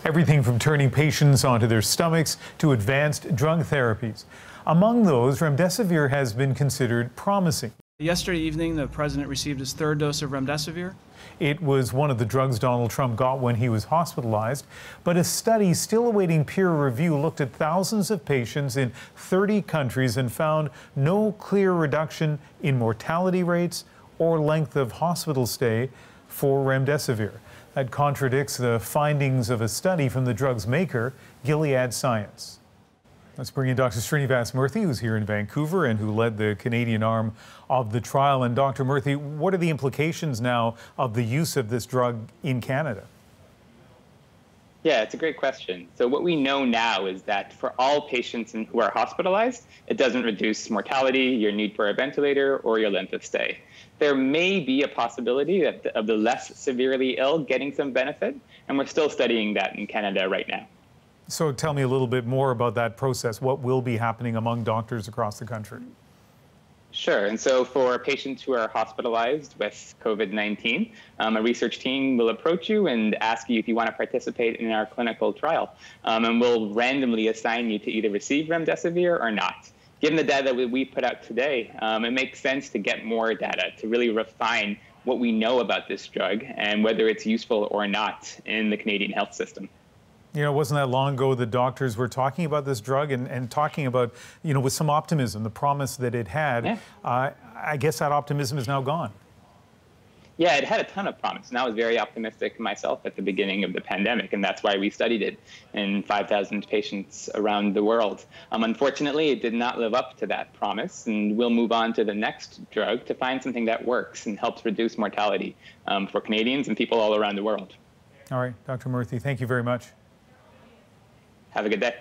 Everything from turning patients onto their stomachs to advanced drug therapies. Among those, Remdesivir has been considered promising. Yesterday evening, the president received his third dose of Remdesivir. It was one of the drugs Donald Trump got when he was hospitalized, but a study still awaiting peer review looked at thousands of patients in 30 countries and found no clear reduction in mortality rates or length of hospital stay for Remdesivir. That contradicts the findings of a study from the drug's maker, Gilead Science. Let's bring in Dr. Srinivas Murthy, who's here in Vancouver and who led the Canadian arm of the trial. And Dr. Murthy, what are the implications now of the use of this drug in Canada? Yeah, it's a great question. So what we know now is that for all patients who are hospitalized, it doesn't reduce mortality, your need for a ventilator, or your length of stay. There may be a possibility of the less severely ill getting some benefit, and we're still studying that in Canada right now. So tell me a little bit more about that process. What will be happening among doctors across the country? Sure. And so for patients who are hospitalized with COVID-19, a research team will approach you and ask you if you want to participate in our clinical trial. And we'll randomly assign you to either receive Remdesivir or not. Given the data that we put out today, it makes sense to get more data to really refine what we know about this drug and whether it's useful or not in the Canadian health system. You know, it wasn't that long ago the doctors were talking about this drug and talking about, you know, with some optimism, the promise that it had. Yeah. I guess that optimism is now gone. Yeah, it had a ton of promise, and I was very optimistic myself at the beginning of the pandemic, and that's why we studied it in 5,000 patients around the world. Unfortunately, it did not live up to that promise, and we'll move on to the next drug to find something that works and helps reduce mortality for Canadians and people all around the world. All right, Dr. Murthy, thank you very much. Have a good day.